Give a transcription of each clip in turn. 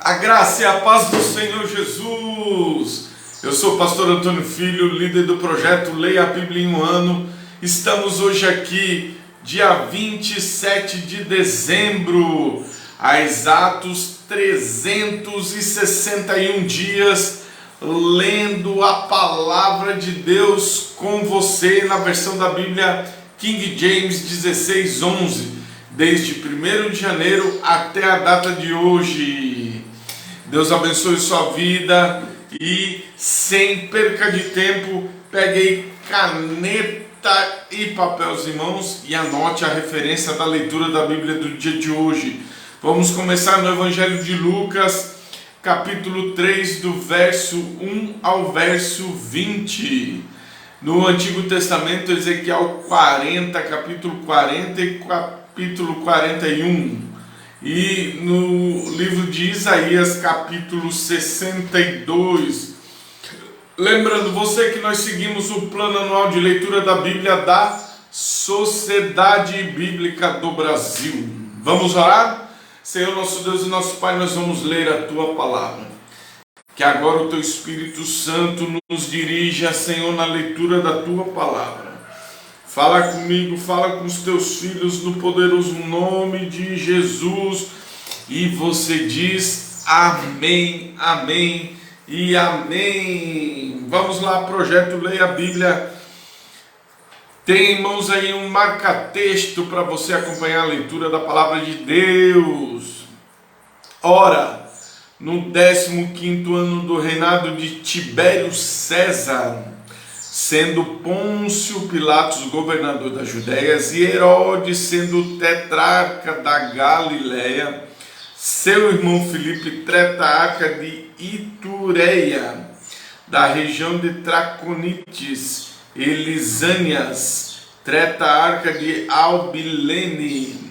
A graça e a paz do Senhor Jesus. Eu sou o pastor Antônio Filho, líder do projeto Leia a Bíblia em um Ano. Estamos hoje aqui, dia 27 de dezembro, há exatos 361 dias, lendo a palavra de Deus com você na versão da Bíblia King James 16:11, desde 1º de janeiro até a data de hoje. Deus abençoe sua vida e, sem perca de tempo, pegue caneta e papéis em mãos e anote a referência da leitura da Bíblia do dia de hoje. Vamos começar no Evangelho de Lucas, capítulo 3, do verso 1 ao verso 20. No Antigo Testamento, Ezequiel 40, capítulo 40 e capítulo 41. E no livro de Isaías, capítulo 62. Lembrando você que nós seguimos o plano anual de leitura da Bíblia da Sociedade Bíblica do Brasil. Vamos orar? Senhor nosso Deus e nosso Pai, nós vamos ler a Tua palavra. Que agora o Teu Espírito Santo nos dirija, Senhor, na leitura da Tua palavra. Fala comigo, fala com os Teus filhos no poderoso nome de Jesus. E você diz amém, amém e amém. Vamos lá, projeto Leia a Bíblia. Tem em mãos aí um marca-texto para você acompanhar a leitura da palavra de Deus. Ora, no 15º ano do reinado de Tibério César, sendo Pôncio Pilatos governador da Judéia e Herodes sendo tetrarca da Galileia, seu irmão Filipe tetrarca de Itureia, da região de Traconites, e Lisânias, tetrarca de Albilene,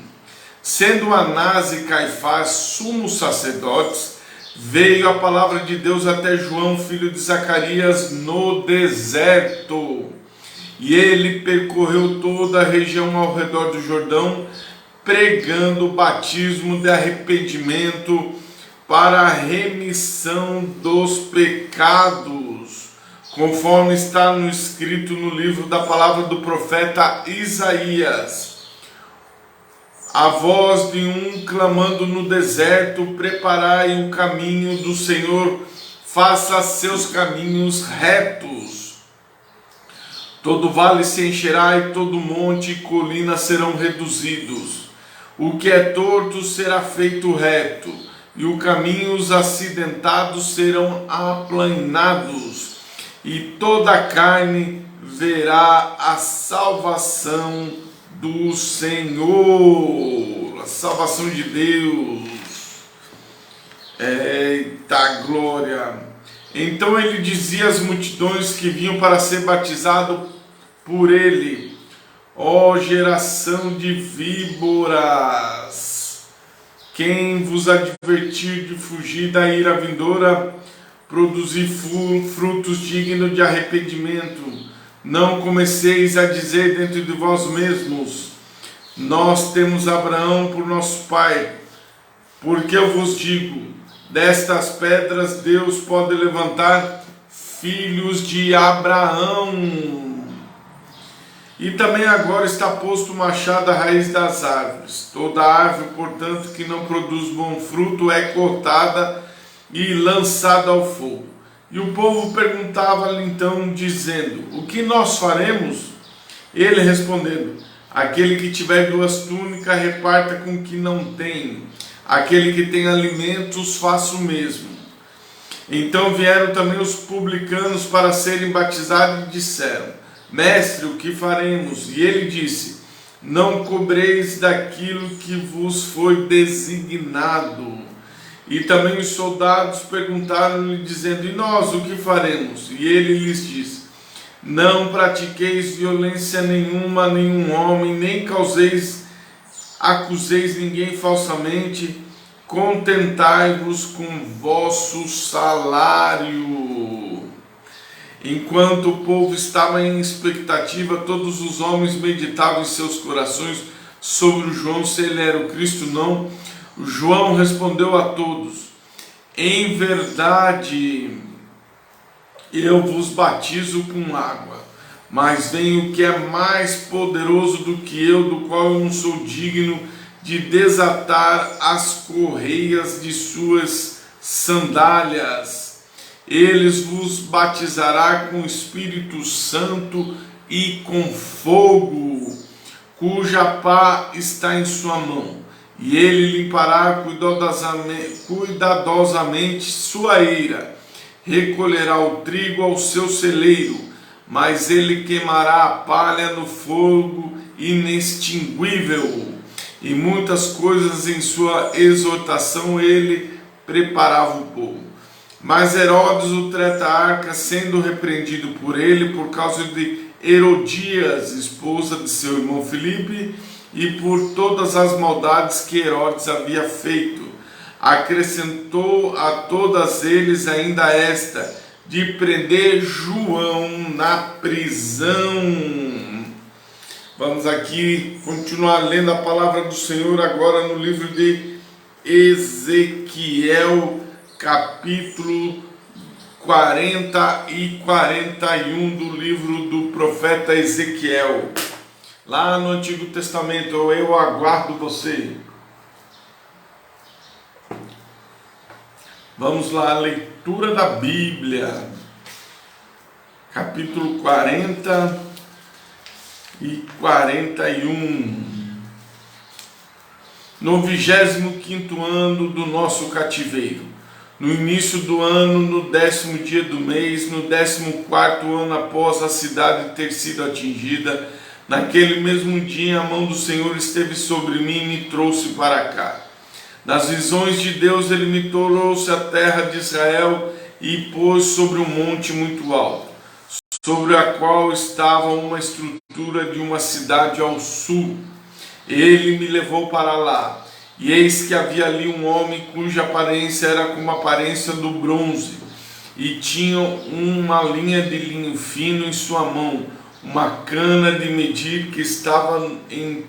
sendo Anás e Caifás sumos sacerdotes, veio a palavra de Deus até João, filho de Zacarias, no deserto. E ele percorreu toda a região ao redor do Jordão, pregando o batismo de arrependimento para a remissão dos pecados, conforme está no escrito no livro da palavra do profeta Isaías. A voz de um clamando no deserto: preparai o caminho do Senhor, faça seus caminhos retos. Todo vale se encherá e todo monte e colina serão reduzidos. O que é torto será feito reto, e os caminhos acidentados serão aplanados, e toda a carne verá a salvação do Senhor, a salvação de Deus. Eita glória! Então ele dizia às multidões que vinham para ser batizado por ele: ó geração de víboras, quem vos advertir de fugir da ira vindoura, produzir frutos dignos de arrependimento. Não comeceis a dizer dentro de vós mesmos: nós temos Abraão por nosso pai. Porque eu vos digo, destas pedras Deus pode levantar filhos de Abraão. E também agora está posto o machado à raiz das árvores. Toda árvore, portanto, que não produz bom fruto é cortada e lançada ao fogo. E o povo perguntava-lhe então, dizendo: o que nós faremos? Ele respondendo: aquele que tiver 2 túnicas, reparta com o que não tem. Aquele que tem alimentos, faça o mesmo. Então vieram também os publicanos para serem batizados e disseram: mestre, o que faremos? E ele disse: não cobreis daquilo que vos foi designado. E também os soldados perguntaram-lhe, dizendo: e nós o que faremos? E ele lhes disse: não pratiqueis violência nenhuma a nenhum homem, nem acuseis ninguém falsamente, contentai-vos com vosso salário. Enquanto o povo estava em expectativa, todos os homens meditavam em seus corações sobre o João, se ele era o Cristo ou não. João respondeu a todos: Em verdade, eu vos batizo com água, mas vem o que é mais poderoso do que eu, do qual eu não sou digno de desatar as correias de suas sandálias. Ele vos batizará com o Espírito Santo e com fogo, cuja pá está em sua mão, e ele limpará cuidadosamente sua eira, recolherá o trigo ao seu celeiro, mas ele queimará a palha no fogo inextinguível. E muitas coisas em sua exortação ele preparava o povo. Mas Herodes, o tetrarca, sendo repreendido por ele por causa de Herodias, esposa de seu irmão Filipe, e por todas as maldades que Herodes havia feito, acrescentou a todas eles ainda esta, de prender João na prisão. Vamos aqui continuar lendo a palavra do Senhor agora no livro de Ezequiel, capítulo 40 e 41 do livro do profeta Ezequiel. Lá no Antigo Testamento, eu aguardo você. Vamos lá, a leitura da Bíblia, capítulo 40 e 41. No 25º ano do nosso cativeiro, no início do ano, no 10º dia do mês, no 14º ano após a cidade ter sido atingida, naquele mesmo dia a mão do Senhor esteve sobre mim e me trouxe para cá. Nas visões de Deus ele me trouxe a terra de Israel e pôs sobre um monte muito alto, sobre a qual estava uma estrutura de uma cidade ao sul. Ele me levou para lá, e eis que havia ali um homem cuja aparência era como a aparência do bronze, e tinha uma linha de linho fino em sua mão, uma cana de medir que estava em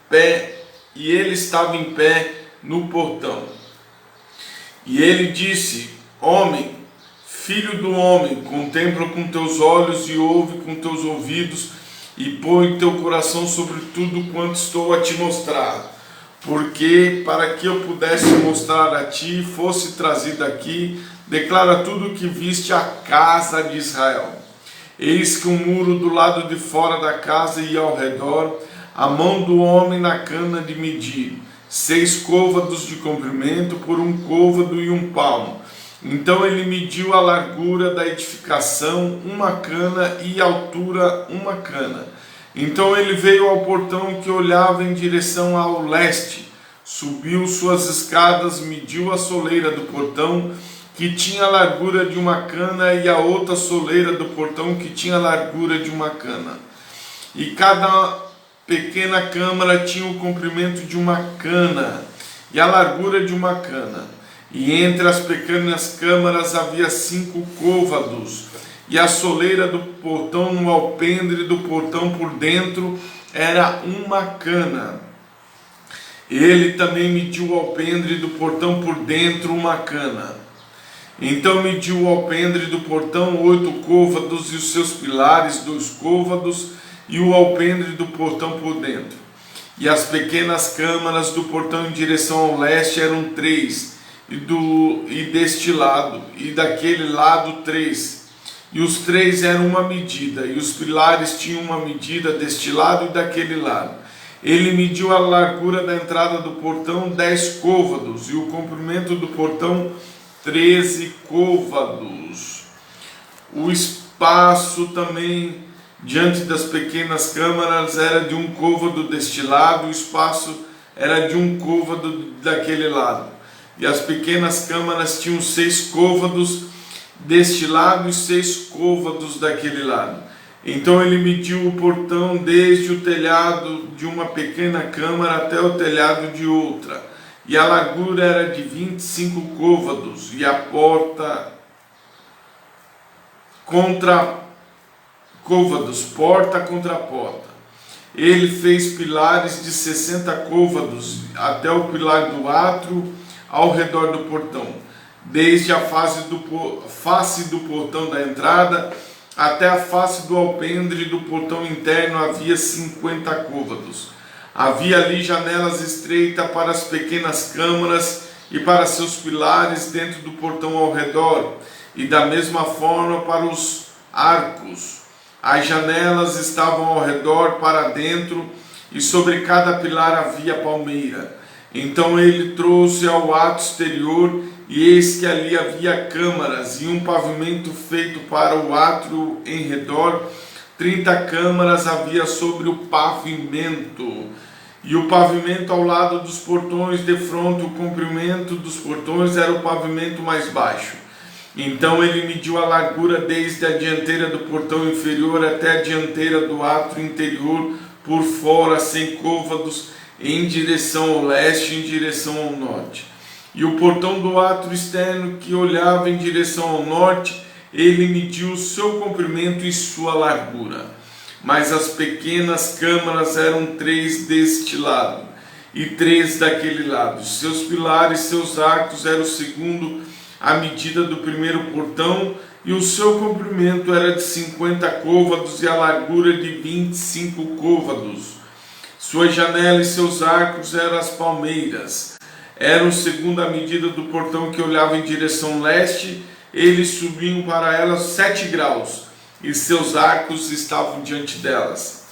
pé, e ele estava em pé no portão. E ele disse: Homem, filho do homem, contempla com teus olhos e ouve com teus ouvidos, e põe teu coração sobre tudo quanto estou a te mostrar, porque para que eu pudesse mostrar a ti, fosse trazido aqui, declara tudo o que viste à casa de Israel. Eis que um muro do lado de fora da casa e ao redor, a mão do homem na cana de medir, 6 côvados de comprimento por 1 côvado e 1 palmo. Então ele mediu a largura da edificação 1 cana e a altura 1 cana. Então ele veio ao portão que olhava em direção ao leste, subiu suas escadas, mediu a soleira do portão, que tinha a largura de 1 cana, e a outra soleira do portão, que tinha a largura de 1 cana. E cada pequena câmara tinha o comprimento de 1 cana, e a largura de 1 cana. E entre as pequenas câmaras havia 5 côvados, e a soleira do portão no alpendre do portão por dentro era 1 cana. Ele também mediu o alpendre do portão por dentro 1 cana. Então mediu o alpendre do portão 8 côvados, e os seus pilares 2 côvados, e o alpendre do portão por dentro. E as pequenas câmaras do portão em direção ao leste eram 3, e deste lado, e daquele lado 3. E os 3 eram uma medida, e os pilares tinham uma medida deste lado e daquele lado. Ele mediu a largura da entrada do portão 10 côvados, e o comprimento do portão 13 côvados. O espaço também diante das pequenas câmaras era de 1 côvado deste lado, e o espaço era de 1 côvado daquele lado. E as pequenas câmaras tinham 6 côvados deste lado e 6 côvados daquele lado. Então ele mediu o portão desde o telhado de uma pequena câmara até o telhado de outra, e a largura era de 25 côvados, e a porta contra côvados, porta contra porta. Ele fez pilares de 60 côvados até o pilar do átrio ao redor do portão, desde a face do portão da entrada até a face do alpendre do portão interno havia 50 côvados. Havia ali janelas estreitas para as pequenas câmaras e para seus pilares dentro do portão ao redor, e da mesma forma para os arcos. As janelas estavam ao redor para dentro, e sobre cada pilar havia palmeira. Então ele trouxe ao átrio exterior, e eis que ali havia câmaras e um pavimento feito para o átrio em redor. 30 câmaras havia sobre o pavimento, e o pavimento ao lado dos portões defronte. O comprimento dos portões era o pavimento mais baixo. Então ele mediu a largura desde a dianteira do portão inferior até a dianteira do átrio interior por fora, 100 côvados, em direção ao leste e em direção ao norte. E o portão do átrio externo, que olhava em direção ao norte, ele mediu o seu comprimento e sua largura. Mas as pequenas câmaras eram 3 deste lado e 3 daquele lado. Seus pilares, seus arcos eram segundo a medida do primeiro portão, e o seu comprimento era de 50 côvados e a largura de 25 côvados. Sua janela e seus arcos eram as palmeiras. Eram segundo a medida do portão que olhava em direção leste. Eles subiam para elas 7 graus, e seus arcos estavam diante delas.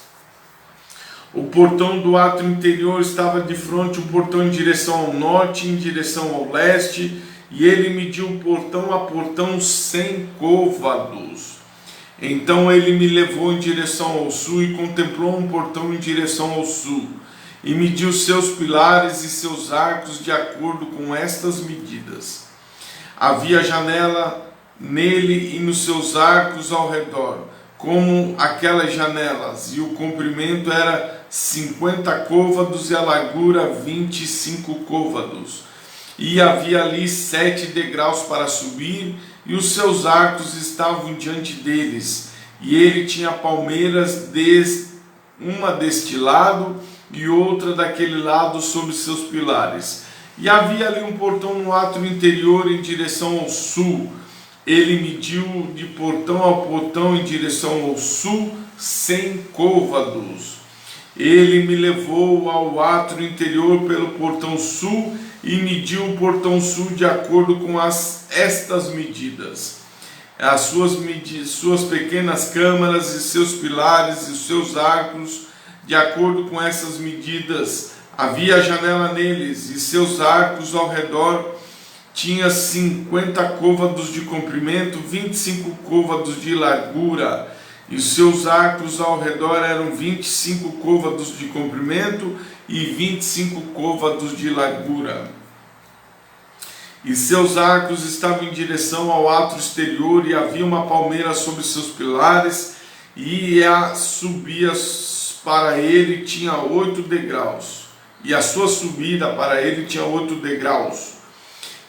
O portão do átrio interior estava de frente, um portão em direção ao norte, em direção ao leste, e ele mediu portão a portão 100 côvados. Então ele me levou em direção ao sul e contemplou um portão em direção ao sul, e mediu seus pilares e seus arcos de acordo com estas medidas. Havia janela nele e nos seus arcos ao redor, como aquelas janelas, e o comprimento era 50 côvados e a largura 25 côvados. E havia ali 7 degraus para subir, e os seus arcos estavam diante deles. E ele tinha palmeiras, uma deste lado e outra daquele lado, sobre seus pilares. E havia ali um portão no átrio interior em direção ao sul. Ele mediu de portão a portão em direção ao sul 100 côvados. Ele me levou ao átrio interior pelo portão sul e mediu o portão sul de acordo com estas medidas. As suas pequenas câmaras e seus pilares e os seus arcos, de acordo com essas medidas. Havia janela neles, e seus arcos ao redor tinha 50 côvados de comprimento, 25 côvados de largura, e seus arcos ao redor eram 25 côvados de comprimento e 25 côvados de largura. E seus arcos estavam em direção ao átrio exterior, e havia uma palmeira sobre seus pilares, e a subida para ele tinha 8 degraus, e a sua subida para ele tinha 8 degraus.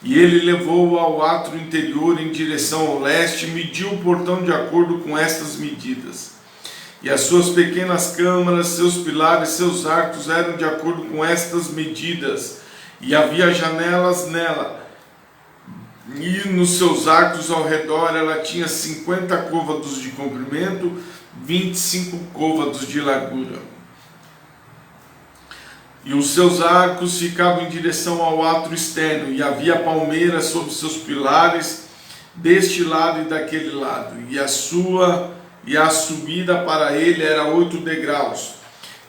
E ele levou ao átrio interior em direção ao leste, e mediu o portão de acordo com estas medidas. E as suas pequenas câmaras, seus pilares, seus arcos eram de acordo com estas medidas. E havia janelas nela, e nos seus arcos ao redor ela tinha 50 côvados de comprimento, 25 côvados de largura. E os seus arcos ficavam em direção ao átrio externo, e havia palmeiras sobre seus pilares, deste lado e daquele lado. E a subida para ele era 8 degraus.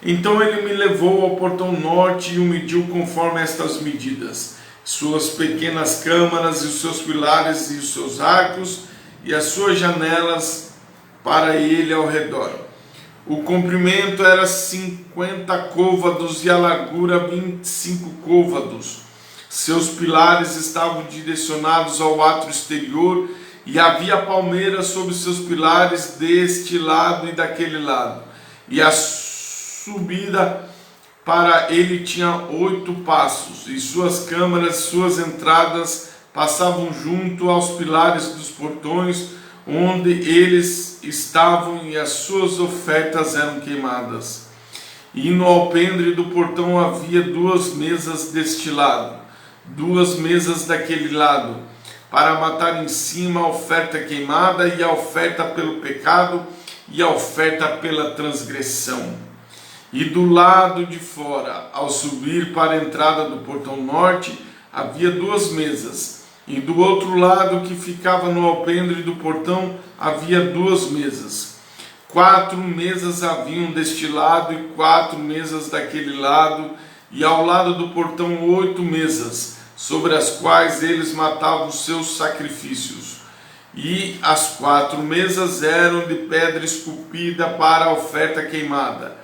Então ele me levou ao portão norte e o mediu conforme estas medidas. Suas pequenas câmaras e os seus pilares e os seus arcos e as suas janelas para ele ao redor. O comprimento era 50 côvados e a largura 25 côvados. Seus pilares estavam direcionados ao átrio exterior, e havia palmeiras sobre seus pilares deste lado e daquele lado. E a subida para ele tinha 8 passos, e suas câmaras, suas entradas passavam junto aos pilares dos portões onde eles estavam, e as suas ofertas eram queimadas. E no alpendre do portão havia 2 mesas deste lado, 2 mesas daquele lado, para matar em cima a oferta queimada e a oferta pelo pecado e a oferta pela transgressão. E do lado de fora, ao subir para a entrada do portão norte, havia 2 mesas, e do outro lado, que ficava no alpendre do portão, havia 2 mesas. 4 mesas haviam deste lado e 4 mesas daquele lado, e ao lado do portão 8 mesas, sobre as quais eles matavam os seus sacrifícios. E as 4 mesas eram de pedra esculpida para a oferta queimada,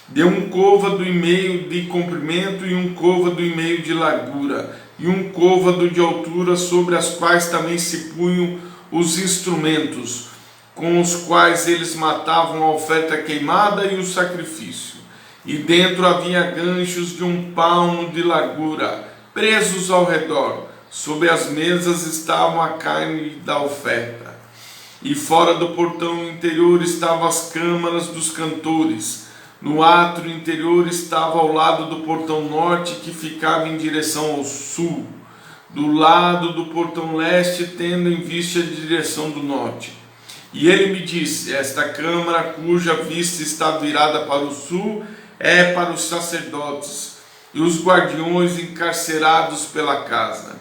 de 1 côvado e meio de comprimento e 1 côvado e meio de largura, e 1 côvado de altura, sobre as quais também se punham os instrumentos, com os quais eles matavam a oferta queimada e o sacrifício. E dentro havia ganchos de 1 palmo de largura, presos ao redor. Sob as mesas estavam a carne da oferta. E fora do portão interior estavam as câmaras dos cantores. No átrio interior estava ao lado do portão norte, que ficava em direção ao sul, do lado do portão leste, tendo em vista a direção do norte. E ele me disse: esta câmara, cuja vista está virada para o sul, é para os sacerdotes e os guardiões encarcerados pela casa.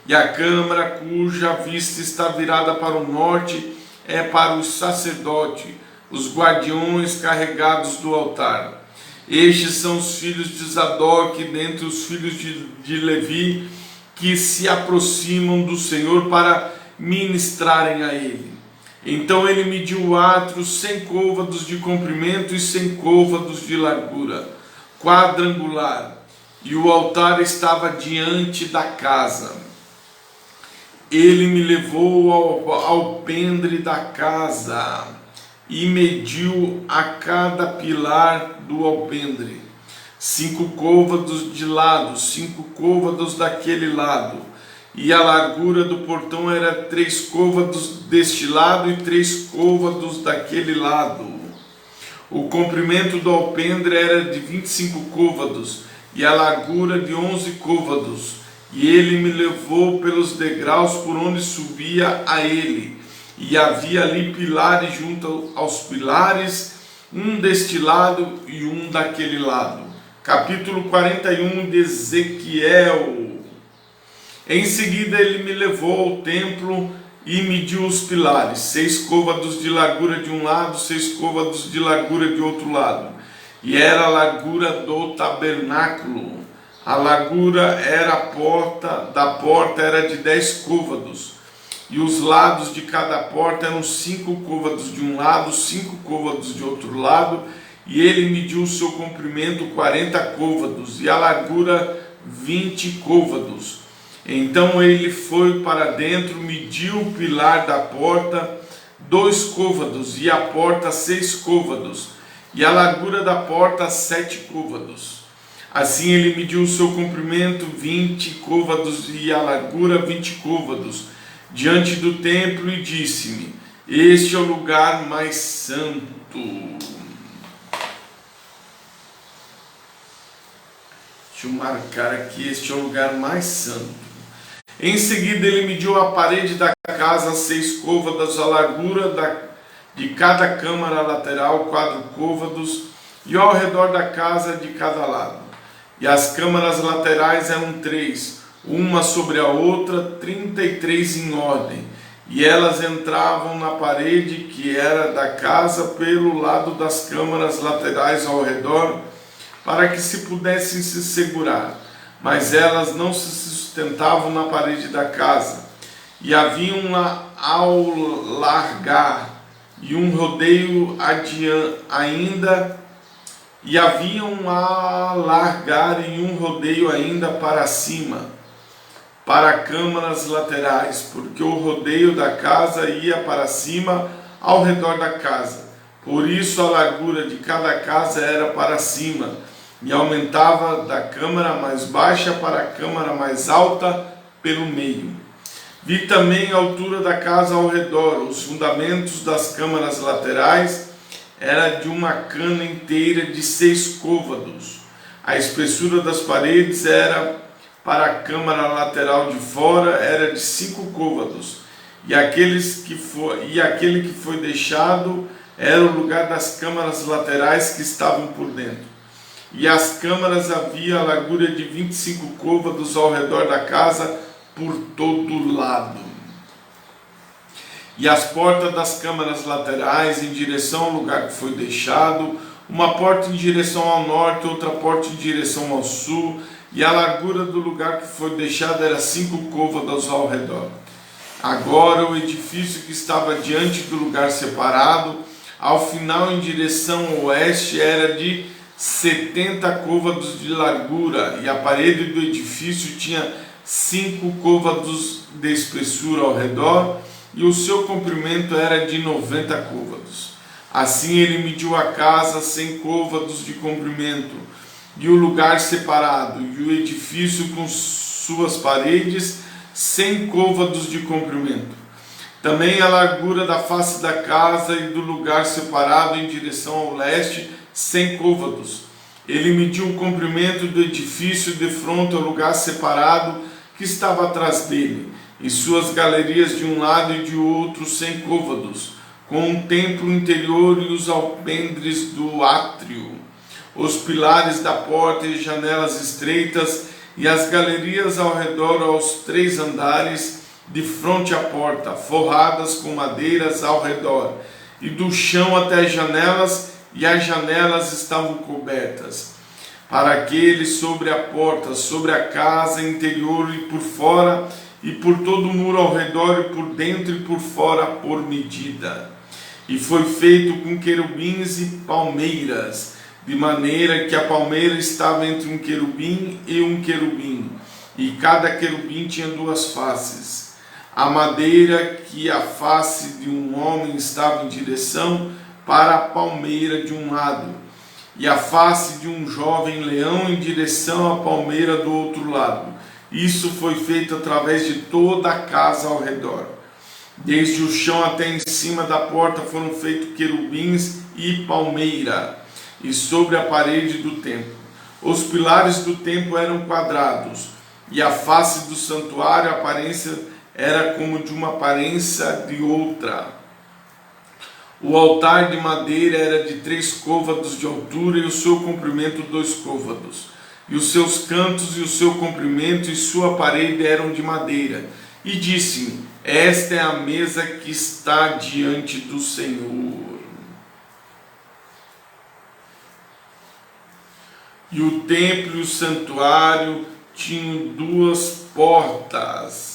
E a câmara, cuja vista está virada para o norte, é para os sacerdotes, os guardiões carregados do altar. Estes são os filhos de Zadok, dentre os filhos de Levi, que se aproximam do Senhor para ministrarem a ele. Então ele mediu o átrio 100 côvados de comprimento e 100 côvados de largura, quadrangular, e o altar estava diante da casa. Ele me levou ao alpendre da casa e mediu a cada pilar do alpendre 5 côvados de lado, 5 côvados daquele lado, e a largura do portão era 3 côvados deste lado e 3 côvados daquele lado. O comprimento do alpendre era de 25 côvados e a largura de 11 côvados. E ele me levou pelos degraus por onde subia a ele. E havia ali pilares junto aos pilares, um deste lado e um daquele lado. Capítulo 41 de Ezequiel. Em seguida ele me levou ao templo e mediu os pilares, 6 côvados de largura de um lado, 6 côvados de largura de outro lado. E era a largura do tabernáculo. A largura da porta era de 10 côvados, e os lados de cada porta eram 5 côvados de um lado, 5 côvados de outro lado, e ele mediu o seu comprimento 40 côvados, e a largura 20 côvados. Então ele foi para dentro, mediu o pilar da porta 2 côvados, e a porta 6 côvados, e a largura da porta 7 côvados. Assim ele mediu o seu comprimento 20 côvados e a largura 20 côvados, diante do templo, e disse-me: este é o lugar mais santo. Deixa eu marcar aqui, este é o lugar mais santo. Em seguida ele mediu a parede da casa 6 côvados, a largura de cada câmara lateral 4 côvados, e ao redor da casa de cada lado. E as câmaras laterais eram 3, uma sobre a outra, 33 em ordem, e elas entravam na parede que era da casa pelo lado das câmaras laterais ao redor, para que se pudessem se segurar, mas elas não se sustentavam na parede da casa, e haviam lá ao largar, e um rodeio ainda, e haviam a largar e um rodeio ainda para cima, para câmaras laterais, porque o rodeio da casa ia para cima ao redor da casa. Por isso a largura de cada casa era para cima, e aumentava da câmara mais baixa para a câmara mais alta pelo meio. Vi também a altura da casa ao redor. Os fundamentos das câmaras laterais era de uma cana inteira de 6 côvados. A espessura das paredes era para a câmara lateral de fora era de 5 côvados, e aquele que foi deixado era o lugar das câmaras laterais que estavam por dentro. E as câmaras havia a largura de 25 côvados ao redor da casa por todo lado. E as portas das câmaras laterais em direção ao lugar que foi deixado, uma porta em direção ao norte, outra porta em direção ao sul, e a largura do lugar que foi deixado era 5 côvados ao redor. Agora o edifício que estava diante do lugar separado, ao final em direção ao oeste, era de 70 côvados de largura, e a parede do edifício tinha 5 côvados de espessura ao redor, e o seu comprimento era de 90 côvados. Assim ele mediu a casa 100 côvados de comprimento, e o lugar separado, e o edifício com suas paredes 100 côvados de comprimento. Também a largura da face da casa e do lugar separado em direção ao leste 100 côvados. Ele mediu o comprimento do edifício de frente ao lugar separado que estava atrás dele, e suas galerias de um lado e de outro 100 côvados, com o templo interior e os alpendres do átrio, os pilares da porta e janelas estreitas, e as galerias ao redor aos 3 andares, de frente à porta, forradas com madeiras ao redor, e do chão até as janelas, e as janelas estavam cobertas. Para aquele sobre a porta, sobre a casa interior e por fora, e por todo o muro ao redor, e por dentro e por fora, por medida. E foi feito com querubins e palmeiras, de maneira que a palmeira estava entre um querubim, e cada querubim tinha 2 faces. A madeira que a face de um homem estava em direção para a palmeira de um lado, e a face de um jovem leão em direção à palmeira do outro lado. Isso foi feito através de toda a casa ao redor. Desde o chão até em cima da porta foram feitos querubins e palmeira, e sobre a parede do templo. Os pilares do templo eram quadrados, e a face do santuário, a aparência era como de uma aparência de outra. O altar de madeira era de 3 côvados de altura, e o seu comprimento 2 côvados. E os seus cantos e o seu comprimento e sua parede eram de madeira. E disse-me: esta é a mesa que está diante do Senhor. E o templo e o santuário tinham 2 portas.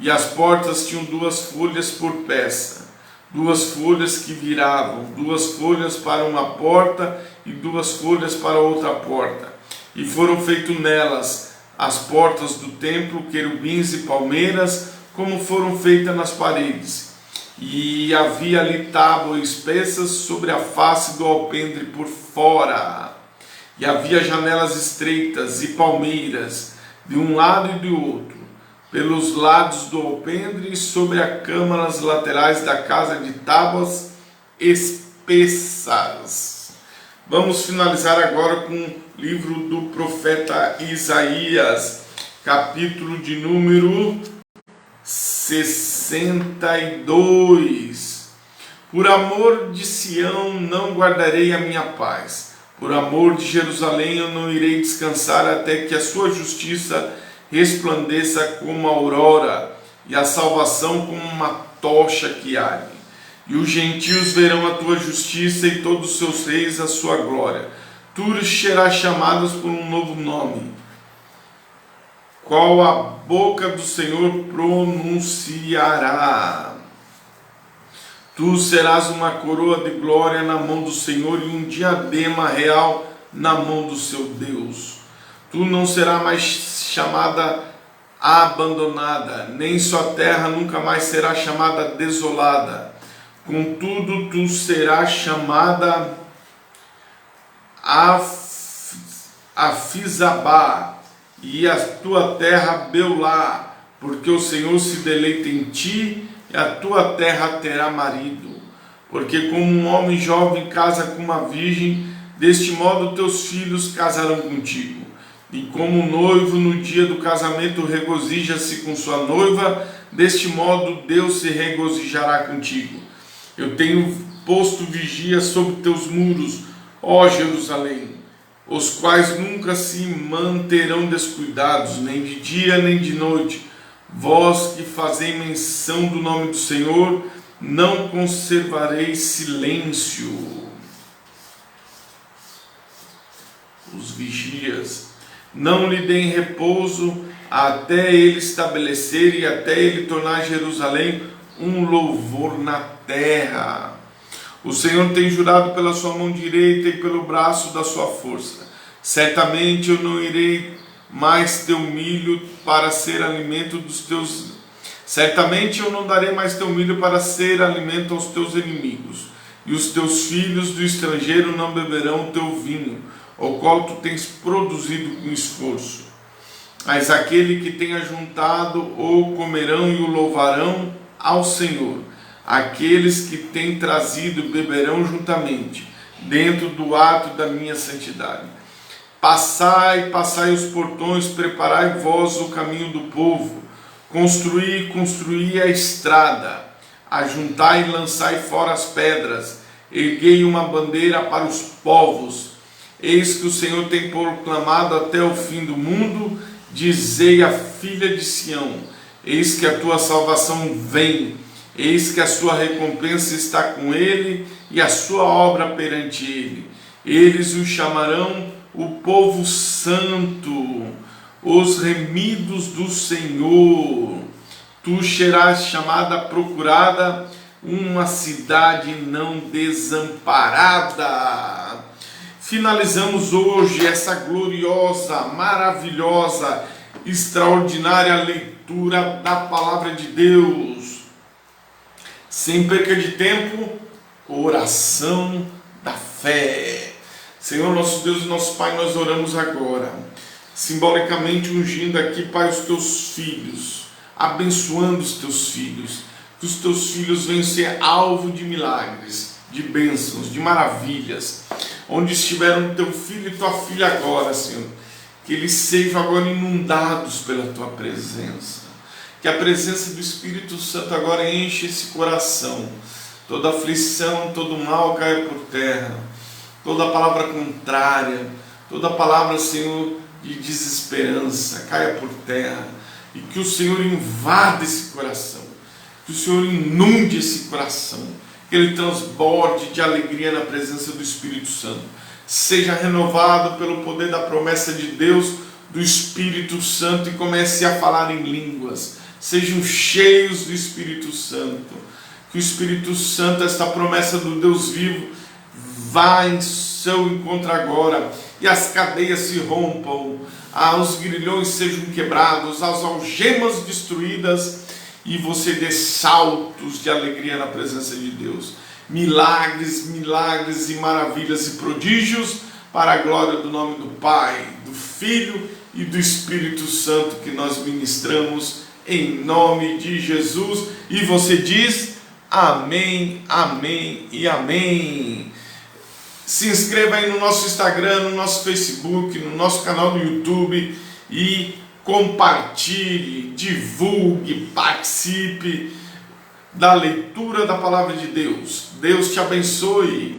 E as portas tinham 2 folhas por peça, 2 folhas que viravam, 2 folhas para uma porta e 2 folhas para outra porta. E foram feitos nelas as portas do templo, querubins e palmeiras, como foram feitas nas paredes. E havia ali tábuas espessas sobre a face do alpendre por fora. E havia janelas estreitas e palmeiras, de um lado e do outro, pelos lados do alpendre e sobre as câmaras laterais da casa, de tábuas espessas. Vamos finalizar agora com o livro do profeta Isaías, capítulo de número 62. Por amor de Sião não guardarei a minha paz, por amor de Jerusalém eu não irei descansar até que a sua justiça resplandeça como a aurora e a salvação como uma tocha que arde. E os gentios verão a tua justiça e todos os seus reis a sua glória. Tu serás chamados por um novo nome, qual a boca do Senhor pronunciará. Tu serás uma coroa de glória na mão do Senhor e um diadema real na mão do seu Deus. Tu não serás mais chamada abandonada, nem sua terra nunca mais será chamada desolada. Contudo, tu serás chamada Afizabá, e a tua terra Beulá, porque o Senhor se deleita em ti, e a tua terra terá marido. Porque como um homem jovem casa com uma virgem, deste modo teus filhos casarão contigo. E como o noivo no dia do casamento regozija-se com sua noiva, deste modo Deus se regozijará contigo. Eu tenho posto vigia sobre teus muros, ó Jerusalém, os quais nunca se manterão descuidados, nem de dia nem de noite. Vós que fazei menção do nome do Senhor, não conservareis silêncio. Os vigias, não lhe deem repouso, até ele estabelecer e até ele tornar Jerusalém um louvor na terra. O Senhor tem jurado pela sua mão direita e pelo braço da sua força. Certamente eu não irei mais teu milho para ser alimento dos teus... Certamente eu não darei mais teu milho para ser alimento aos teus inimigos. E os teus filhos do estrangeiro não beberão o teu vinho, o qual tu tens produzido com esforço. Mas aquele que tem ajuntado o comerão e o louvarão ao Senhor. Aqueles que têm trazido beberão juntamente, dentro do ato da minha santidade. Passai, passai os portões, preparai vós o caminho do povo. Construí a estrada. Ajuntai e lançai fora as pedras. Erguei uma bandeira para os povos. Eis que o Senhor tem proclamado até o fim do mundo. Dizei à filha de Sião: eis que a tua salvação vem. Eis que a sua recompensa está com ele e a sua obra perante ele. Eles o chamarão o povo santo, os remidos do Senhor. Tu serás chamada procurada, uma cidade não desamparada. Finalizamos hoje essa gloriosa, maravilhosa, extraordinária leitura da palavra de Deus. Sem perca de tempo, oração da fé. Senhor, nosso Deus e nosso Pai, nós oramos agora, simbolicamente ungindo aqui, Pai, os teus filhos, abençoando os teus filhos, que os teus filhos venham ser alvo de milagres, de bênçãos, de maravilhas, onde estiveram teu filho e tua filha agora, Senhor, que eles sejam agora inundados pela tua presença, que a presença do Espírito Santo agora enche esse coração, toda aflição, todo mal caia por terra, toda palavra contrária, toda palavra, Senhor, de desesperança caia por terra, e que o Senhor invada esse coração, que o Senhor inunde esse coração, que ele transborde de alegria na presença do Espírito Santo, seja renovado pelo poder da promessa de Deus, do Espírito Santo, e comece a falar em línguas, sejam cheios do Espírito Santo, que o Espírito Santo, esta promessa do Deus vivo, vá em seu encontro agora, e as cadeias se rompam, os grilhões sejam quebrados, as algemas destruídas, e você dê saltos de alegria na presença de Deus. Milagres, milagres e maravilhas e prodígios, para a glória do nome do Pai, do Filho e do Espírito Santo, que nós ministramos em nome de Jesus. E você diz amém, amém e amém. Se inscreva aí no nosso Instagram, no nosso Facebook, no nosso canal do YouTube e compartilhe, divulgue, participe da leitura da palavra de Deus. Deus te abençoe.